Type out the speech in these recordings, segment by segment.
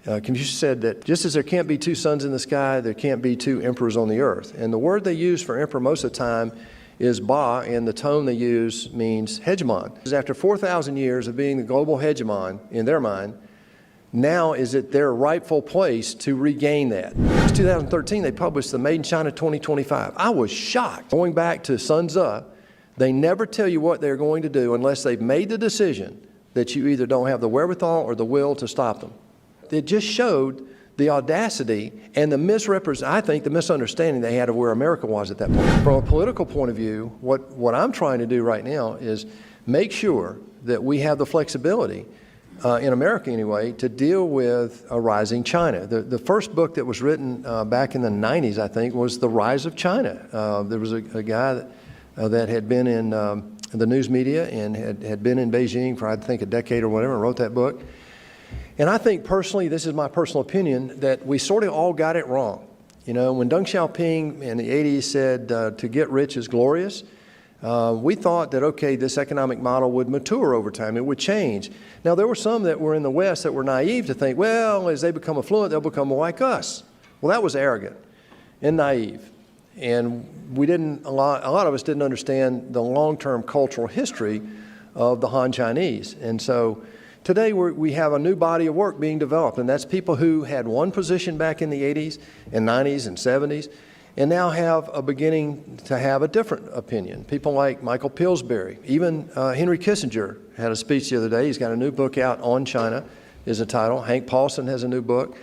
Confucius said that just as there can't be two suns in the sky, there can't be two emperors on the earth. And the word they use for emperor most of the time is Ba, and the tone they use means hegemon. After 4,000 years of being the global hegemon in their mind, now is it their rightful place to regain that. In 2013, they published the Made in China 2025. I was shocked. Going back to Sun Tzu, they never tell you what they're going to do unless they've made the decision that you either don't have the wherewithal or the will to stop them. It just showed the audacity and the the misunderstanding they had of where America was at that point. From a political point of view, what I'm trying to do right now is make sure that we have the flexibility, in America anyway, to deal with a rising China. The first book that was written back in the 90s, I think, was The Rise of China. There was a guy that had been in the news media and had been in Beijing for, I think, a decade or whatever, and wrote that book. And I think personally, this is my personal opinion, that we sort of all got it wrong. You know, when Deng Xiaoping in the 80s said to get rich is glorious, we thought that, okay, this economic model would mature over time, it would change. Now, there were some that were in the West that were naive to think, well, as they become affluent, they'll become more like us. Well, that was arrogant and naive. And a lot of us didn't understand the long-term cultural history of the Han Chinese. And so today we have a new body of work being developed, and that's people who had one position back in the 80s and 90s and 70s, and now have a beginning to have a different opinion. People like Michael Pillsbury, even Henry Kissinger had a speech the other day. He's got a new book out on China, is the title. Hank Paulson has a new book.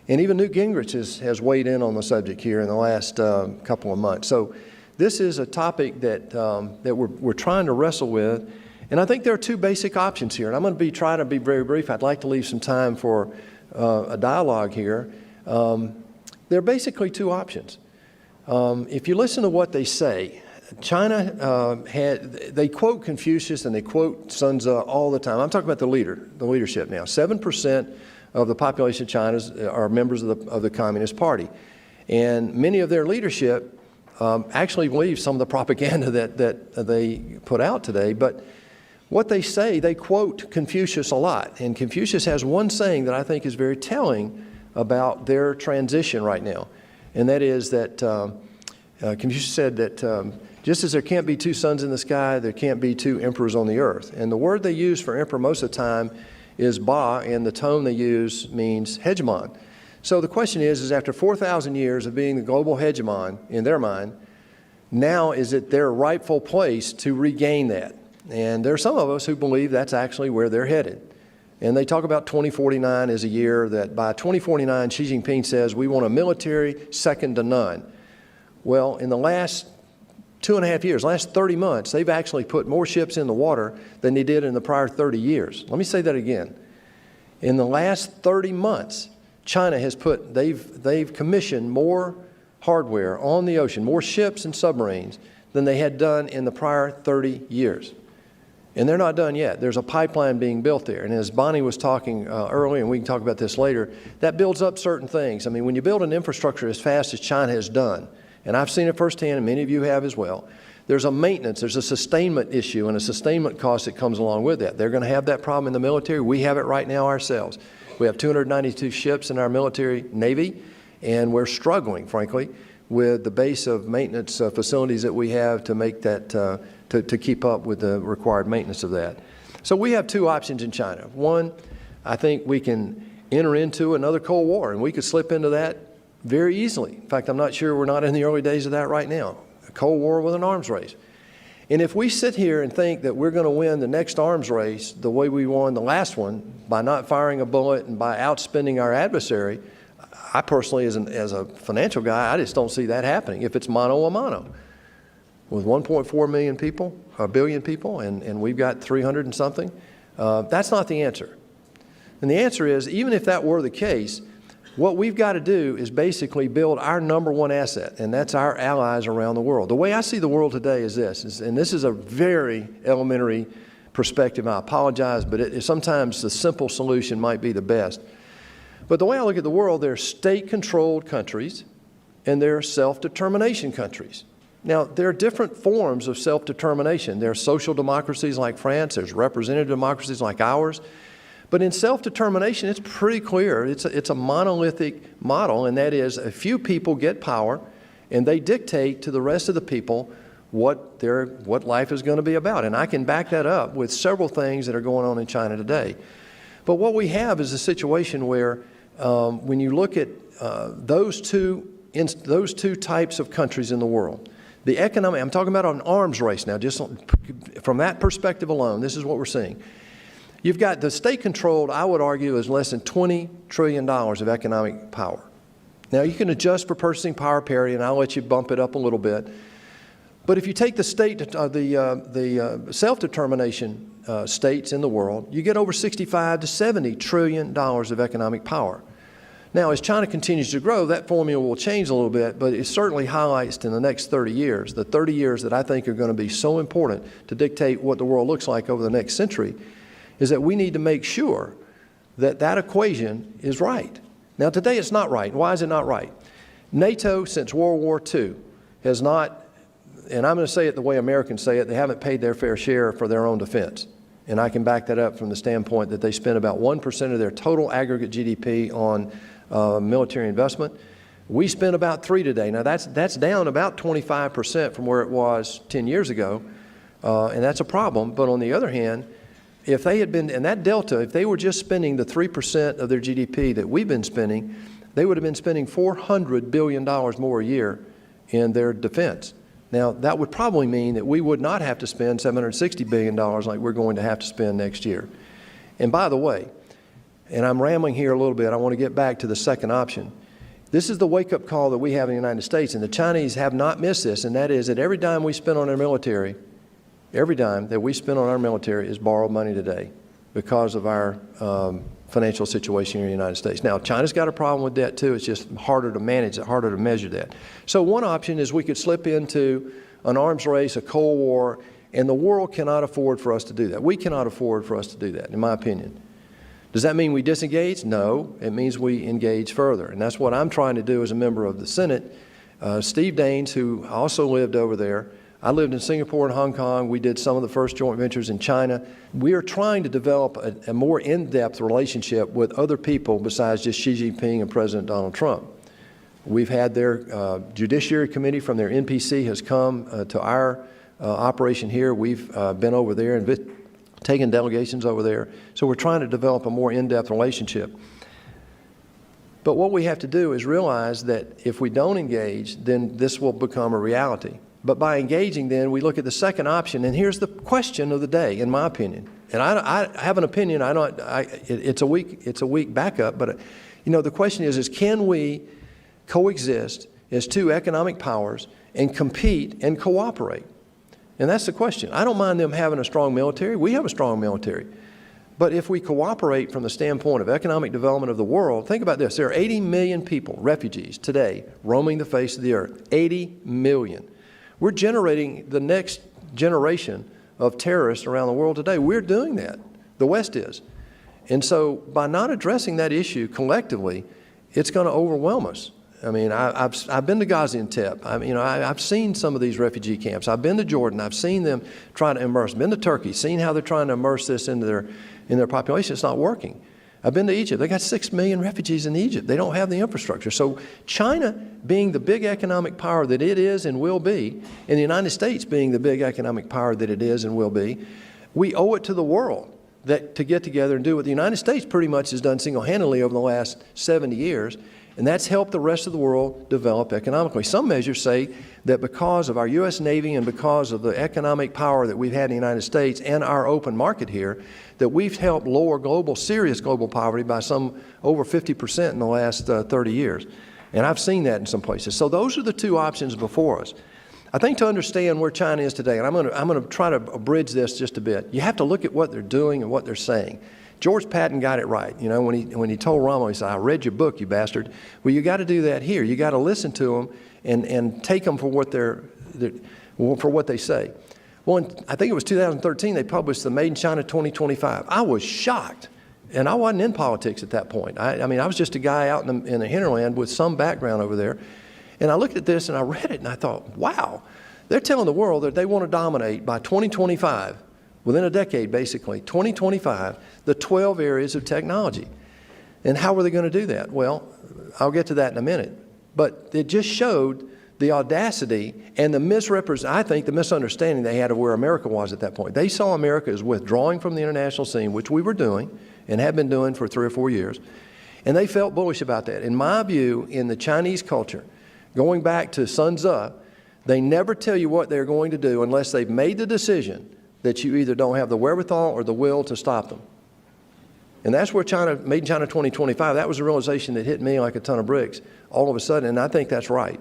And even Newt Gingrich has weighed in on the subject here in the last couple of months. So this is a topic that we're trying to wrestle with. And I think there are two basic options here. And I'm going to try to be very brief. I'd like to leave some time for a dialogue here. There are basically two options. If you listen to what they say, China they quote Confucius and they quote Sun Tzu all the time. I'm talking about the leadership now. 7% of the population of China are members of the Communist Party. And many of their leadership actually believe some of the propaganda that they put out today. But what they say, they quote Confucius a lot. And Confucius has one saying that I think is very telling about their transition right now. And that is that Confucius said that just as there can't be two suns in the sky, there can't be two emperors on the earth. And the word they use for emperor most of the time is Ba, and the tone they use means hegemon. So the question is after 4,000 years of being the global hegemon in their mind, now is it their rightful place to regain that? And there are some of us who believe that's actually where they're headed. And they talk about 2049 as a year that by 2049, Xi Jinping says we want a military second to none. Well, in the last 2.5 years, last 30 months, they've actually put more ships in the water than they did in the prior 30 years. Let me say that again. In the last 30 months, China has they've commissioned more hardware on the ocean, more ships and submarines than they had done in the prior 30 years. And they're not done yet. There's a pipeline being built there. And as Bonnie was talking earlier, and we can talk about this later, that builds up certain things. I mean, when you build an infrastructure as fast as China has done, and I've seen it firsthand, and many of you have as well, there's a maintenance, there's a sustainment issue and a sustainment cost that comes along with that. They're going to have that problem in the military. We have it right now ourselves. We have 292 ships in our military Navy, and we're struggling, frankly, with the base of maintenance facilities that we have to make that, to keep up with the required maintenance of that. So we have two options in China. One, I think we can enter into another Cold War, and we could slip into that very easily. In fact, I'm not sure we're not in the early days of that right now. A Cold War with an arms race. And if we sit here and think that we're going to win the next arms race the way we won the last one, by not firing a bullet and by outspending our adversary, I personally, as a financial guy, I just don't see that happening if it's mano a mano. With 1.4 million people, a billion people, and we've got 300 and something, that's not the answer. And the answer is, even if that were the case, what we've got to do is basically build our number one asset, and that's our allies around the world. The way I see the world today is this, and this is a very elementary perspective. I apologize, but sometimes the simple solution might be the best. But the way I look at the world, there are state-controlled countries, and there are self-determination countries. Now, there are different forms of self-determination. There are social democracies like France. There's representative democracies like ours. But in self-determination, it's pretty clear. It's a monolithic model, and that is a few people get power, and they dictate to the rest of the people what life is going to be about. And I can back that up with several things that are going on in China today. But what we have is a situation where when you look at those two types of countries in the world, the economic, I'm talking about an arms race now, just from that perspective alone, this is what we're seeing. You've got the state-controlled, I would argue, is less than $20 trillion of economic power. Now, you can adjust for purchasing power parity, and I'll let you bump it up a little bit. But if you take the self-determination states in the world, you get over $65 to $70 trillion of economic power. Now, as China continues to grow, that formula will change a little bit, but it certainly highlights in the next 30 years, the 30 years that I think are going to be so important to dictate what the world looks like over the next century, is that we need to make sure that that equation is right. Now, today it's not right. Why is it not right? NATO, since World War II, has not, and I'm going to say it the way Americans say it, they haven't paid their fair share for their own defense. And I can back that up from the standpoint that they spend about 1% of their total aggregate GDP on military investment. We spend about 3% today. Now, that's down about 25% from where it was 10 years ago, and that's a problem. But on the other hand, if they had been, and that delta, if they were just spending the 3% of their GDP that we've been spending, they would have been spending $400 billion more a year in their defense. Now, that would probably mean that we would not have to spend $760 billion like we're going to have to spend next year. And by the way, and I'm rambling here a little bit, I want to get back to the second option. This is the wake-up call that we have in the United States, and the Chinese have not missed this, and that is that every dime we spend on our military, every dime that we spend on our military is borrowed money today because of our financial situation here in the United States. Now, China's got a problem with debt too. It's just harder to manage it, harder to measure that. So one option is we could slip into an arms race, a Cold War, and the world cannot afford for us to do that. We cannot afford for us to do that, in my opinion. Does that mean we disengage? No, it means we engage further. And that's what I'm trying to do as a member of the Senate. Steve Daines, who also lived over there, I lived in Singapore and Hong Kong. We did some of the first joint ventures in China. We are trying to develop a more in-depth relationship with other people besides just Xi Jinping and President Donald Trump. We've had their Judiciary Committee from their NPC has come to our operation here. We've been over there and taken delegations over there. So we're trying to develop a more in-depth relationship. But what we have to do is realize that if we don't engage, then this will become a reality. But by engaging, then, we look at the second option, and here's the question of the day, in my opinion. And I have an opinion. It's a weak backup, but you know, the question is can we coexist as two economic powers and compete and cooperate? And that's the question. I don't mind them having a strong military. We have a strong military. But if we cooperate from the standpoint of economic development of the world, think about this. There are 80 million people, refugees, today, roaming the face of the earth. 80 million. We're generating the next generation of terrorists around the world today. We're doing that. The West is. And so by not addressing that issue collectively, it's going to overwhelm us. I mean, I've been to Gaziantep. I've seen some of these refugee camps. I've been to Jordan. I've seen them trying to immerse. Been to Turkey, seen how they're trying to immerse this into their population. It's not working. I've been to Egypt. They got 6 million refugees in Egypt. They don't have the infrastructure. So China, being the big economic power that it is and will be, and the United States being the big economic power that it is and will be, we owe it to the world to get together and do what the United States pretty much has done single-handedly over the last 70 years, and that's helped the rest of the world develop economically. Some measures say that because of our U.S. Navy and because of the economic power that we've had in the United States and our open market here, that we've helped lower serious global poverty by some over 50% in the last 30 years. And I've seen that in some places. So those are the two options before us. I think to understand where China is today, and I'm going to try to bridge this just a bit, you have to look at what they're doing and what they're saying. George Patton got it right. You know, when he told Rommel, he said, "I read your book, you bastard." Well, you got to do that here. You got to listen to them and take them for what they say. Well, I think it was 2013, they published the Made in China 2025. I was shocked, and I wasn't in politics at that point. I mean, I was just a guy out in the hinterland with some background over there, and I looked at this and I read it and I thought, wow, they're telling the world that they want to dominate by 2025 within a decade basically, 2025, the 12 areas of technology. And how were they going to do that? Well, I'll get to that in a minute. But it just showed the audacity and the the misunderstanding they had of where America was at that point. They saw America as withdrawing from the international scene, which we were doing and have been doing for 3 or 4 years. And they felt bullish about that. In my view, in the Chinese culture, going back to Sun Tzu, they never tell you what they're going to do unless they've made the decision that you either don't have the wherewithal or the will to stop them. And that's where Made in China 2025, that was a realization that hit me like a ton of bricks all of a sudden, and I think that's right.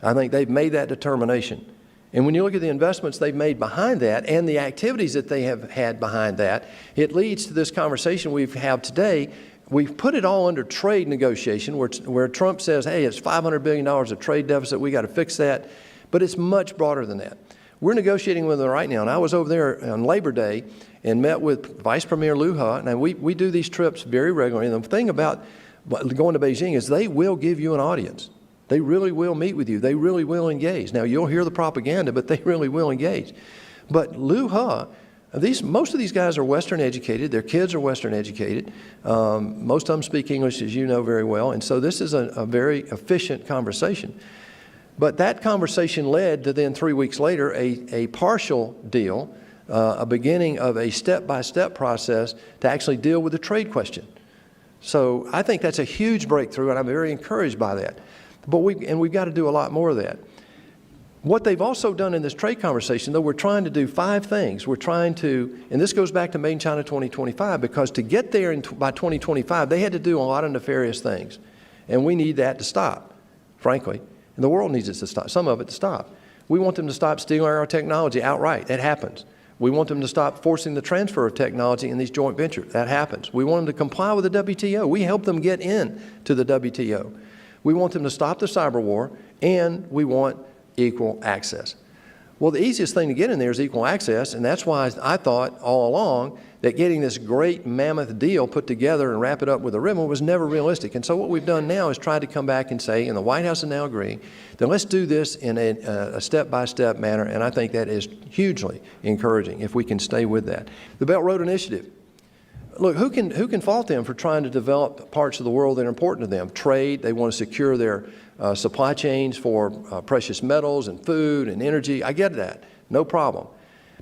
I think they've made that determination. And when you look at the investments they've made behind that and the activities that they have had behind that, it leads to this conversation we've had today. We've put it all under trade negotiation where Trump says, hey, it's $500 billion of trade deficit, we got to fix that. But it's much broader than that. We're negotiating with them right now, and I was over there on Labor Day and met with Vice Premier Liu He, and we do these trips very regularly. And the thing about going to Beijing is they will give you an audience. They really will meet with you. They really will engage. Now, you'll hear the propaganda, but they really will engage. But Liu He, most of these guys are Western educated. Their kids are Western educated. Most of them speak English, as you know very well. And so this is a very efficient conversation. But that conversation led to then 3 weeks later a partial deal, a beginning of a step-by-step process to actually deal with the trade question. So I think that's a huge breakthrough, and I'm very encouraged by that. But we've got to do a lot more of that. What they've also done in this trade conversation, though, we're trying to do 5 things. We're trying to, and this goes back to Made in China 2025, because to get there by 2025, they had to do a lot of nefarious things. And we need that to stop, frankly. And the world needs it to stop, some of it to stop. We want them to stop stealing our technology outright. That happens. We want them to stop forcing the transfer of technology in these joint ventures. That happens. We want them to comply with the WTO. We help them get in to the WTO. We want them to stop the cyber war, and we want equal access. Well, the easiest thing to get in there is equal access, and that's why I thought all along that getting this great mammoth deal put together and wrap it up with a ribbon was never realistic. And so what we've done now is tried to come back and say, and the White House is now agreeing, that let's do this in a step-by-step manner, and I think that is hugely encouraging if we can stay with that. The Belt Road Initiative. Look, who can fault them for trying to develop parts of the world that are important to them? Trade, they want to secure their supply chains for precious metals and food and energy. I get that, no problem.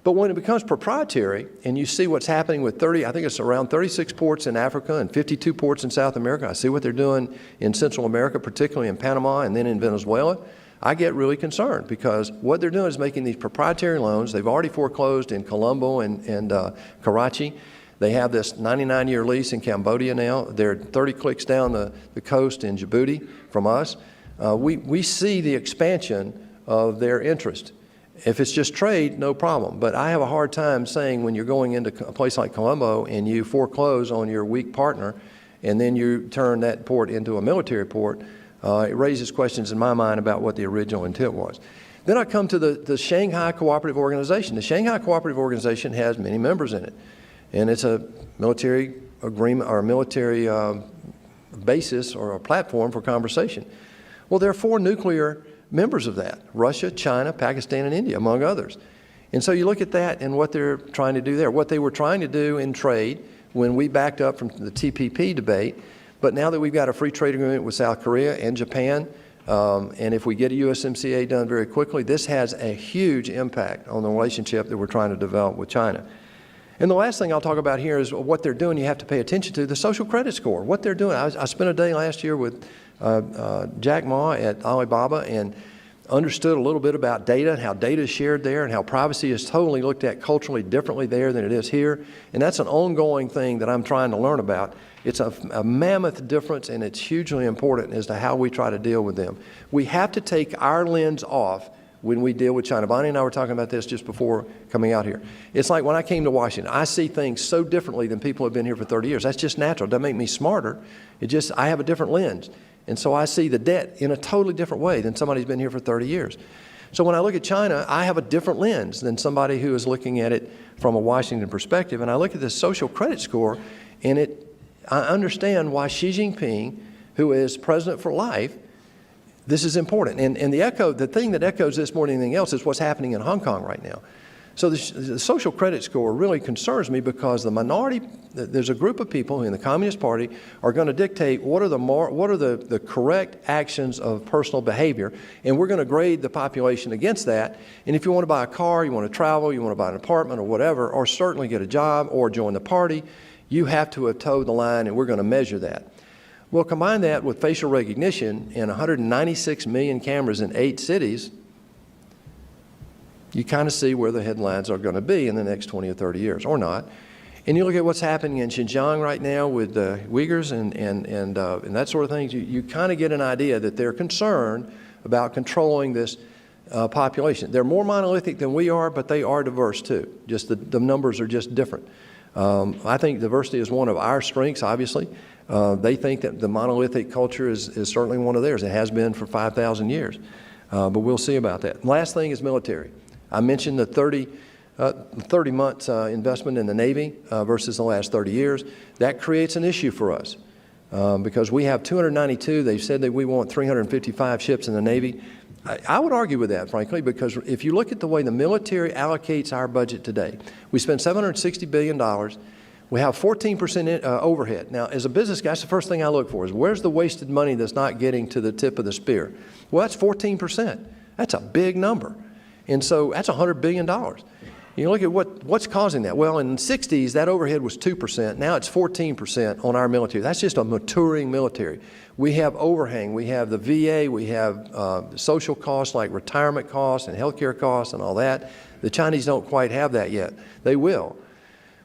But when it becomes proprietary and you see what's happening with I think it's around 36 ports in Africa and 52 ports in South America. I see what they're doing in Central America, particularly in Panama and then in Venezuela. I get really concerned because what they're doing is making these proprietary loans. They've already foreclosed in Colombo and Karachi. They have this 99-year lease in Cambodia now. They're 30 clicks down the coast in Djibouti from us. We see the expansion of their interest. If it's just trade, no problem. But I have a hard time saying when you're going into a place like Colombo and you foreclose on your weak partner and then you turn that port into a military port, it raises questions in my mind about what the original intent was. Then I come to the Shanghai Cooperative Organization. The Shanghai Cooperative Organization has many members in it. And it's a military agreement or a military basis or a platform for conversation. Well, there are 4 nuclear members of that: Russia, China, Pakistan, and India, among others. And so you look at that and what they're trying to do there, what they were trying to do in trade when we backed up from the TPP debate. But now that we've got a free trade agreement with South Korea and Japan, and if we get a USMCA done very quickly, this has a huge impact on the relationship that we're trying to develop with China. And the last thing I'll talk about here is what they're doing. You have to pay attention to the social credit score, what they're doing. I spent a day last year with Jack Ma at Alibaba and understood a little bit about data and how data is shared there and how privacy is totally looked at culturally differently there than it is here. And that's an ongoing thing that I'm trying to learn about. It's a mammoth difference, and it's hugely important as to how we try to deal with them. We have to take our lens off when we deal with China. Bonnie and I were talking about this just before coming out here. It's like when I came to Washington, I see things so differently than people who have been here for 30 years. That's just natural. It doesn't make me smarter. I have a different lens. And so I see the debt in a totally different way than somebody who's been here for 30 years. So when I look at China, I have a different lens than somebody who is looking at it from a Washington perspective. And I look at this social credit score, and I understand why Xi Jinping, who is president for life, this is important. And the thing that echoes this more than anything else is what's happening in Hong Kong right now. So the social credit score really concerns me because there's a group of people in the Communist Party are going to dictate what are the correct actions of personal behavior, and we're going to grade the population against that. And if you want to buy a car, you want to travel, you want to buy an apartment or whatever, or certainly get a job or join the party, you have to have towed the line, and we're going to measure that. Well, combine that with facial recognition and 196 million cameras in 8 cities, you kind of see where the headlines are going to be in the next 20 or 30 years, or not. And you look at what's happening in Xinjiang right now with the Uyghurs and that sort of thing, you kind of get an idea that they're concerned about controlling this population. They're more monolithic than we are, but they are diverse too. Just the numbers are just different. I think diversity is one of our strengths, obviously. They think that the monolithic culture is certainly one of theirs. It has been for 5,000 years. But we'll see about that. Last thing is military. I mentioned the 30 months investment in the Navy versus the last 30 years. That creates an issue for us because we have 292. They've said that we want 355 ships in the Navy. I would argue with that, frankly, because if you look at the way the military allocates our budget today, we spend $760 billion. We have 14% overhead. Now, as a business guy, that's the first thing I look for is where's the wasted money that's not getting to the tip of the spear? Well, that's 14%. That's a big number. And so that's $100 billion. You look at what's causing that. Well, in the 60s, that overhead was 2%. Now it's 14% on our military. That's just a maturing military. We have overhang. We have the VA. We have social costs like retirement costs and healthcare costs and all that. The Chinese don't quite have that yet. They will.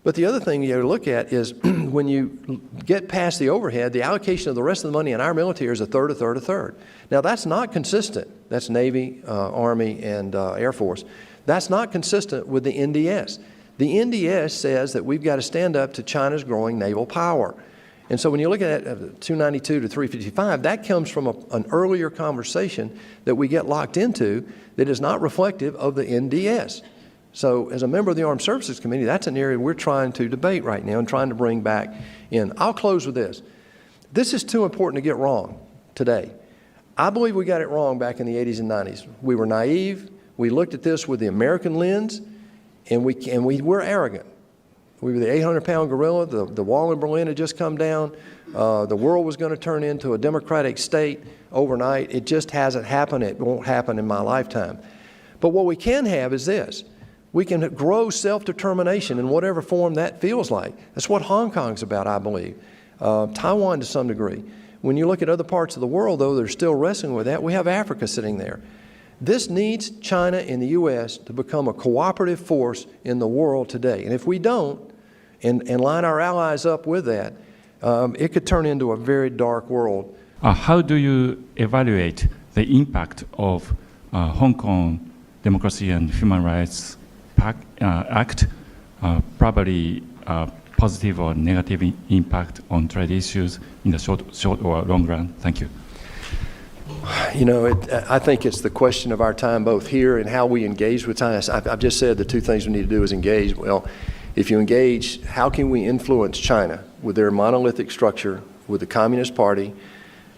But the other thing you have to look at is when you get past the overhead, the allocation of the rest of the money in our military is a third, a third, a third. Now, that's not consistent. That's Navy, Army, and Air Force. That's not consistent with the NDS. The NDS says that we've got to stand up to China's growing naval power. And so when you look at 292 to 355, that comes from an earlier conversation that we get locked into that is not reflective of the NDS. So as a member of the Armed Services Committee, that's an area we're trying to debate right now and trying to bring back in. I'll close with this. This is too important to get wrong today. I believe we got it wrong back in the 80s and 90s. We were naive. We looked at this with the American lens, and we were arrogant. We were the 800-pound gorilla. The wall in Berlin had just come down. The world was going to turn into a democratic state overnight. It just hasn't happened. It won't happen in my lifetime. But what we can have is this. We can grow self-determination in whatever form that feels like. That's what Hong Kong's about, I believe. Taiwan to some degree. When you look at other parts of the world, though, they're still wrestling with that. We have Africa sitting there. This needs China and the U.S. to become a cooperative force in the world today. And if we don't, and line our allies up with that, it could turn into a very dark world. How do you evaluate the impact of Hong Kong Democracy and Human Rights Act, probably positive or negative impact on trade issues in the short or long run? Thank you. You know, I think it's the question of our time both here and how we engage with China. I've just said the two things we need to do is engage. Well, if you engage, how can we influence China with their monolithic structure, with the Communist Party,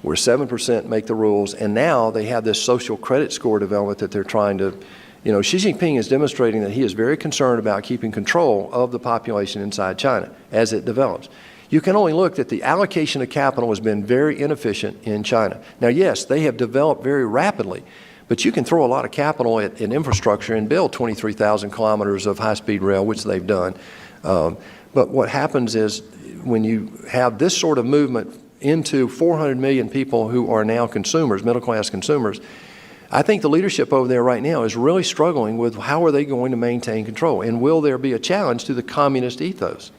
where 7% make the rules, and now they have this social credit score development that they're trying to. You know, Xi Jinping is demonstrating that he is very concerned about keeping control of the population inside China as it develops. You can only look that the allocation of capital has been very inefficient in China. Now, yes, they have developed very rapidly, but you can throw a lot of capital at infrastructure and build 23,000 kilometers of high-speed rail, which they've done. But what happens is when you have this sort of movement into 400 million people who are now consumers, middle-class consumers, I think the leadership over there right now is really struggling with how are they going to maintain control, and will there be a challenge to the communist ethos?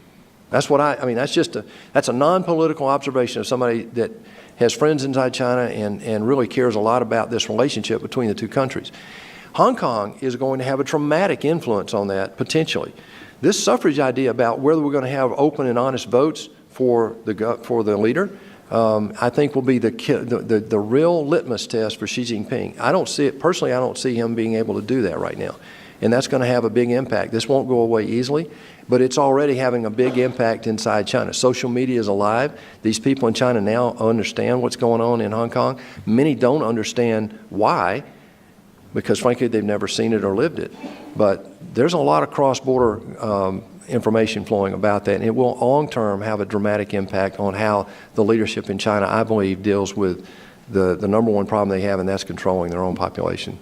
That's what I mean, that's a non-political observation of somebody that has friends inside China and really cares a lot about this relationship between the two countries. Hong Kong is going to have a traumatic influence on that, potentially. This suffrage idea about whether we're going to have open and honest votes for the leader, I think will be the real litmus test for Xi Jinping. I don't see it, personally, I don't see him being able to do that right now. And that's going to have a big impact. This won't go away easily, but it's already having a big impact inside China. Social media is alive. These people in China now understand what's going on in Hong Kong. Many don't understand why, because frankly, they've never seen it or lived it. But there's a lot of cross-border information flowing about that, and it will long-term have a dramatic impact on how the leadership in China, I believe, deals with the number one problem they have, and that's controlling their own population.